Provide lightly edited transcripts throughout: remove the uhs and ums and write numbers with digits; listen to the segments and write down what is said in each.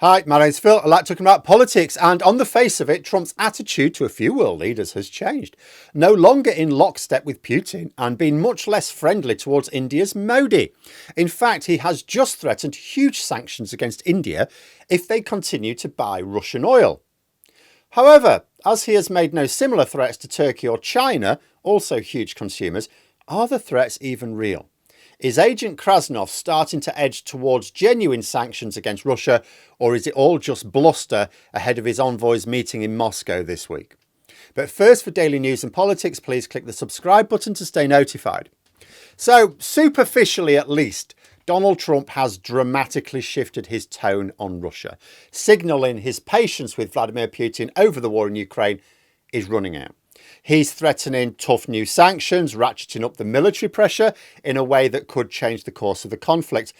Hi, my name's Phil. I like talking about politics, and on the face of it, Trump's attitude to a few world leaders has changed. No longer in lockstep with Putin and being much less friendly towards India's Modi. In fact, he has just threatened huge sanctions against India if they continue to buy Russian oil. However, as he has made no similar threats to Turkey or China, also huge consumers, are the threats even real? Is Agent Krasnov starting to edge towards genuine sanctions against Russia, or is it all just bluster ahead of his envoys meeting in Moscow this week? But first, for daily news and politics, please click the subscribe button to stay notified. So, superficially at least, Donald Trump has dramatically shifted his tone on Russia, signalling his patience with Vladimir Putin over the war in Ukraine is running out. He's threatening tough new sanctions, ratcheting up the military pressure in a way that could change the course of the conflict.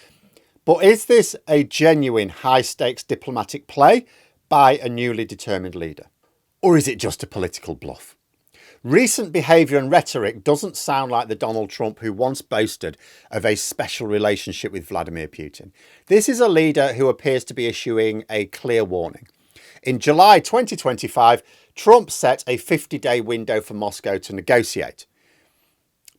But is this a genuine high-stakes diplomatic play by a newly determined leader? Or is it just a political bluff? Recent behaviour and rhetoric doesn't sound like the Donald Trump who once boasted of a special relationship with Vladimir Putin. This is a leader who appears to be issuing a clear warning. In July 2025, Trump set a 50-day window for Moscow to negotiate.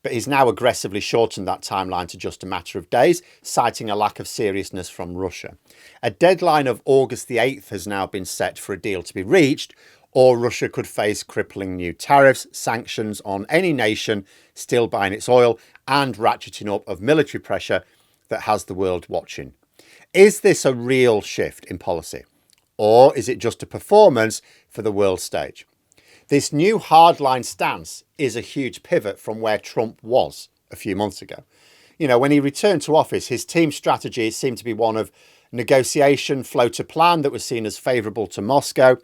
But he's now aggressively shortened that timeline to just a matter of days, citing a lack of seriousness from Russia. A deadline of August the 8th has now been set for a deal to be reached, or Russia could face crippling new tariffs, sanctions on any nation still buying its oil, and ratcheting up of military pressure that has the world watching. Is this a real shift in policy? Or is it just a performance for the world stage? This new hardline stance is a huge pivot from where Trump was a few months ago. You know, when he returned to office, his team's strategy seemed to be one of negotiation, float a plan that was seen as favourable to Moscow,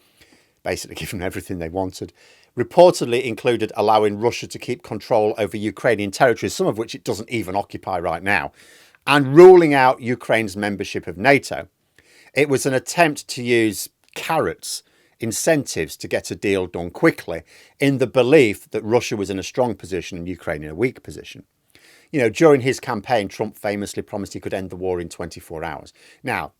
basically giving them everything they wanted. Reportedly included allowing Russia to keep control over Ukrainian territories, some of which it doesn't even occupy right now, and ruling out Ukraine's membership of NATO. It was an attempt to use carrots, incentives to get a deal done quickly, in the belief that Russia was in a strong position and Ukraine in a weak position. You know, during his campaign, Trump famously promised he could end the war in 24 hours. Now,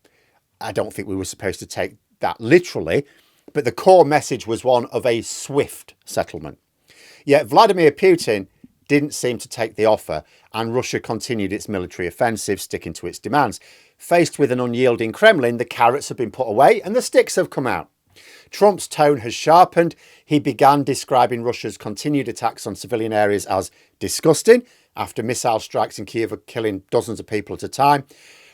I don't think we were supposed to take that literally, but the core message was one of a swift settlement. Yet Vladimir Putin didn't seem to take the offer, and Russia continued its military offensive, sticking to its demands. Faced with an unyielding Kremlin, the carrots have been put away and the sticks have come out. Trump's tone has sharpened. He began describing Russia's continued attacks on civilian areas as disgusting, after missile strikes in Kyiv are killing dozens of people at a time.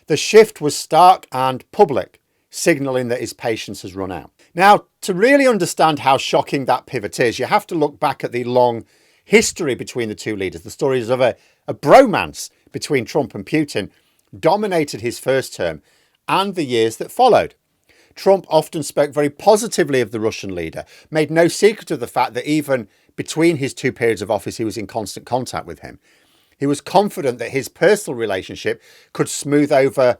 The shift was stark and public, signalling that his patience has run out. Now, to really understand how shocking that pivot is, you have to look back at the long history between the two leaders. The stories of a bromance between Trump and Putin dominated his first term and the years that followed. Trump often spoke very positively of the Russian leader, made no secret of the fact that even between his two periods of office, he was in constant contact with him. He was confident that his personal relationship could smooth over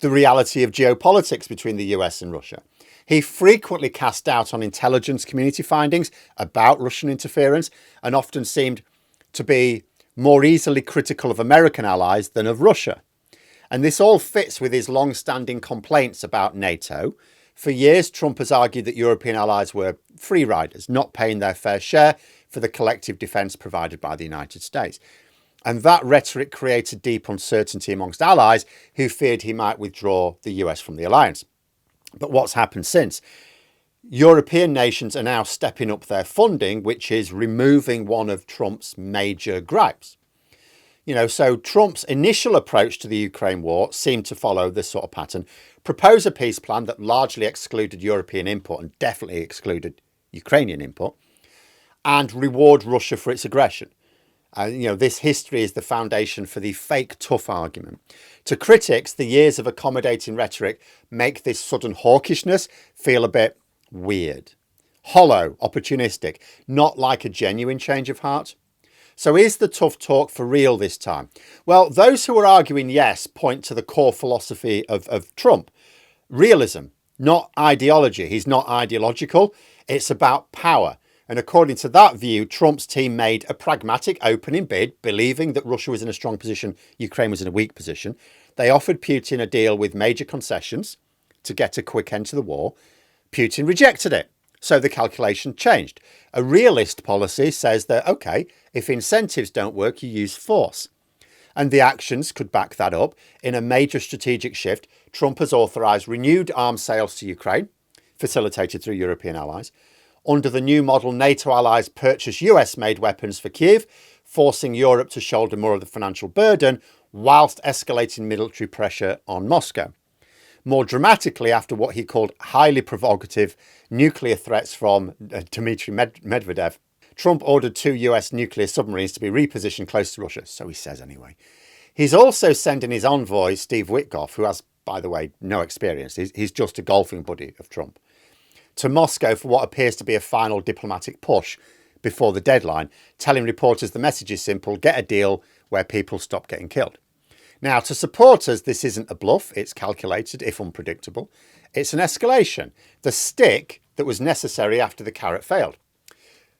the reality of geopolitics between the US and Russia. He frequently cast doubt on intelligence community findings about Russian interference and often seemed to be more easily critical of American allies than of Russia. And this all fits with his long-standing complaints about NATO. For years, Trump has argued that European allies were free riders, not paying their fair share for the collective defence provided by the United States. And that rhetoric created deep uncertainty amongst allies who feared he might withdraw the US from the alliance. But what's happened since? European nations are now stepping up their funding, which is removing one of Trump's major gripes. You know, so Trump's initial approach to the Ukraine war seemed to follow this sort of pattern. Propose a peace plan that largely excluded European input and definitely excluded Ukrainian input, and reward Russia for its aggression. This history is the foundation for the fake tough argument. To critics, the years of accommodating rhetoric make this sudden hawkishness feel a bit weird, hollow, opportunistic, not like a genuine change of heart. So is the tough talk for real this time? Well, those who are arguing yes point to the core philosophy of Trump. Realism, not ideology. He's not ideological. It's about power. And according to that view, Trump's team made a pragmatic opening bid, believing that Russia was in a strong position, Ukraine was in a weak position. They offered Putin a deal with major concessions, to get a quick end to the war, Putin rejected it. So the calculation changed. A realist policy says that, okay, if incentives don't work, you use force. And the actions could back that up. In a major strategic shift, Trump has authorised renewed arms sales to Ukraine, facilitated through European allies. Under the new model, NATO allies purchase US-made weapons for Kyiv, forcing Europe to shoulder more of the financial burden whilst escalating military pressure on Moscow. More dramatically, after what he called highly provocative nuclear threats from Dmitry Medvedev, Trump ordered 2 US nuclear submarines to be repositioned close to Russia, so he says anyway. He's also sending his envoy, Steve Witkoff, who has, by the way, no experience. He's just a golfing buddy of Trump, to Moscow for what appears to be a final diplomatic push before the deadline, telling reporters the message is simple: get a deal where people stop getting killed. Now, to supporters, this isn't a bluff. It's calculated, if unpredictable. It's an escalation, the stick that was necessary after the carrot failed.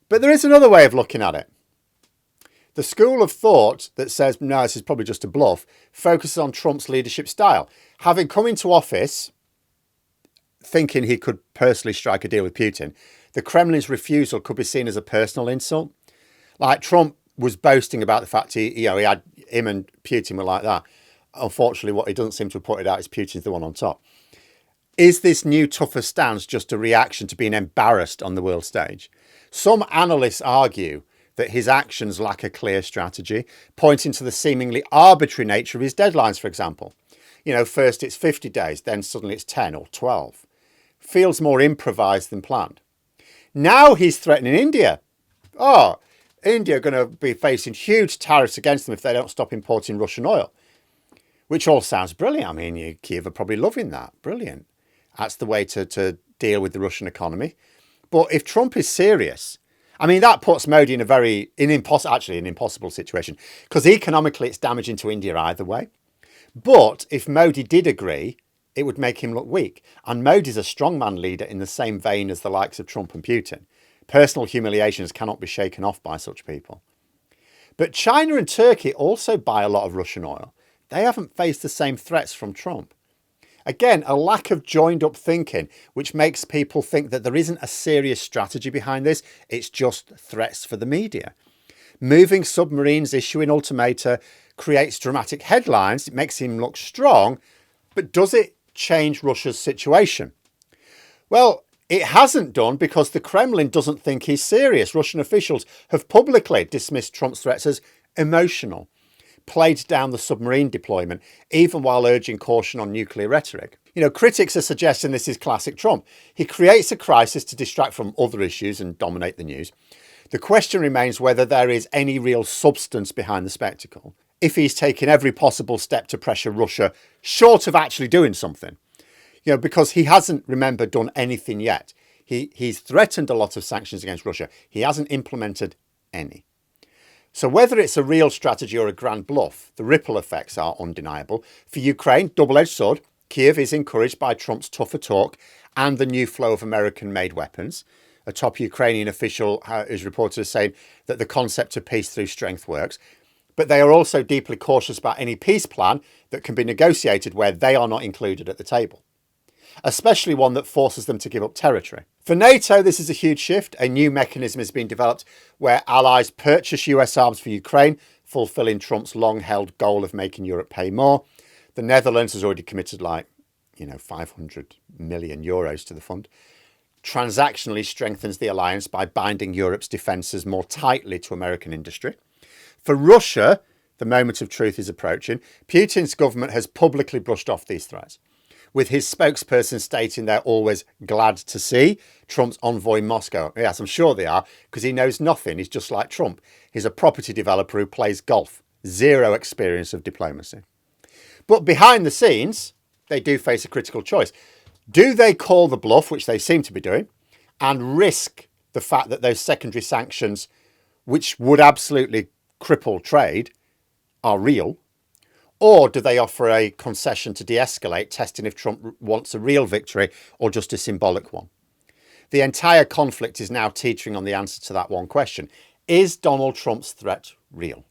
But there is another way of looking at it. The school of thought that says, no, this is probably just a bluff, focuses on Trump's leadership style. Having come into office thinking he could personally strike a deal with Putin, the Kremlin's refusal could be seen as a personal insult. Like, Trump was boasting about the fact him and Putin were like that. Unfortunately, what he doesn't seem to have pointed out is Putin's the one on top. Is this new tougher stance just a reaction to being embarrassed on the world stage? Some analysts argue that his actions lack a clear strategy, pointing to the seemingly arbitrary nature of his deadlines, for example. First it's 50 days, then suddenly it's 10 or 12. Feels more improvised than planned. Now he's threatening India. India are going to be facing huge tariffs against them if they don't stop importing Russian oil, which all sounds brilliant. I mean, Kyiv are probably loving that. Brilliant. That's the way to deal with the Russian economy. But if Trump is serious, I mean, that puts Modi in an impossible situation, because economically it's damaging to India either way. But if Modi did agree, it would make him look weak. And Modi's a strongman leader in the same vein as the likes of Trump and Putin. Personal humiliations cannot be shaken off by such people. But China and Turkey also buy a lot of Russian oil. They haven't faced the same threats from Trump. Again, a lack of joined up thinking, which makes people think that there isn't a serious strategy behind this. It's just threats for the media. Moving submarines, issuing ultimata creates dramatic headlines. It makes him look strong. But does it change Russia's situation? Well, it hasn't done, because the Kremlin doesn't think he's serious. Russian officials have publicly dismissed Trump's threats as emotional, played down the submarine deployment, even while urging caution on nuclear rhetoric. Critics are suggesting this is classic Trump. He creates a crisis to distract from other issues and dominate the news. The question remains whether there is any real substance behind the spectacle, if he's taken every possible step to pressure Russia, short of actually doing something. Because he hasn't, remember, done anything yet. He's threatened a lot of sanctions against Russia. He hasn't implemented any. So whether it's a real strategy or a grand bluff, the ripple effects are undeniable. For Ukraine, double-edged sword, Kyiv is encouraged by Trump's tougher talk and the new flow of American-made weapons. A top Ukrainian official is reported as saying that the concept of peace through strength works. But they are also deeply cautious about any peace plan that can be negotiated where they are not included at the table, especially one that forces them to give up territory. For NATO, this is a huge shift. A new mechanism is being developed where allies purchase US arms for Ukraine, fulfilling Trump's long-held goal of making Europe pay more. The Netherlands has already committed 500 million euros to the fund. Transactionally strengthens the alliance by binding Europe's defences more tightly to American industry. For Russia, the moment of truth is approaching. Putin's government has publicly brushed off these threats, with his spokesperson stating they're always glad to see Trump's envoy in Moscow. Yes, I'm sure they are, because he knows nothing. He's just like Trump. He's a property developer who plays golf. Zero experience of diplomacy. But behind the scenes, they do face a critical choice. Do they call the bluff, which they seem to be doing, and risk the fact that those secondary sanctions, which would absolutely cripple trade, are real? Or do they offer a concession to de-escalate, testing if Trump wants a real victory or just a symbolic one? The entire conflict is now teetering on the answer to that one question. Is Donald Trump's threat real?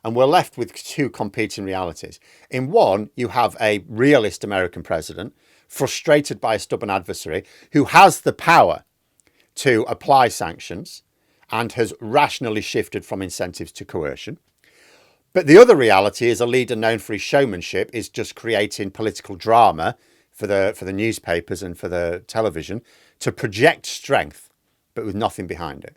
And we're left with two competing realities. In one, you have a realist American president frustrated by a stubborn adversary who has the power to apply sanctions and has rationally shifted from incentives to coercion. But the other reality is a leader known for his showmanship is just creating political drama for the newspapers and for the television to project strength, but with nothing behind it.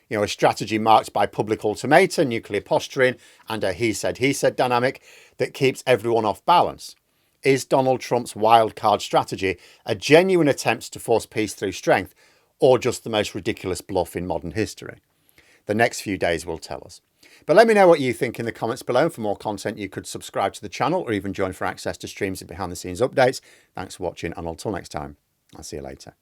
You know, a strategy marked by public ultimata, nuclear posturing, and a he said dynamic that keeps everyone off balance. Is Donald Trump's wild card strategy a genuine attempt to force peace through strength, or just the most ridiculous bluff in modern history? The next few days will tell us. But let me know what you think in the comments below. And for more content, you could subscribe to the channel or even join for access to streams and behind the scenes updates. Thanks for watching, and until next time, I'll see you later.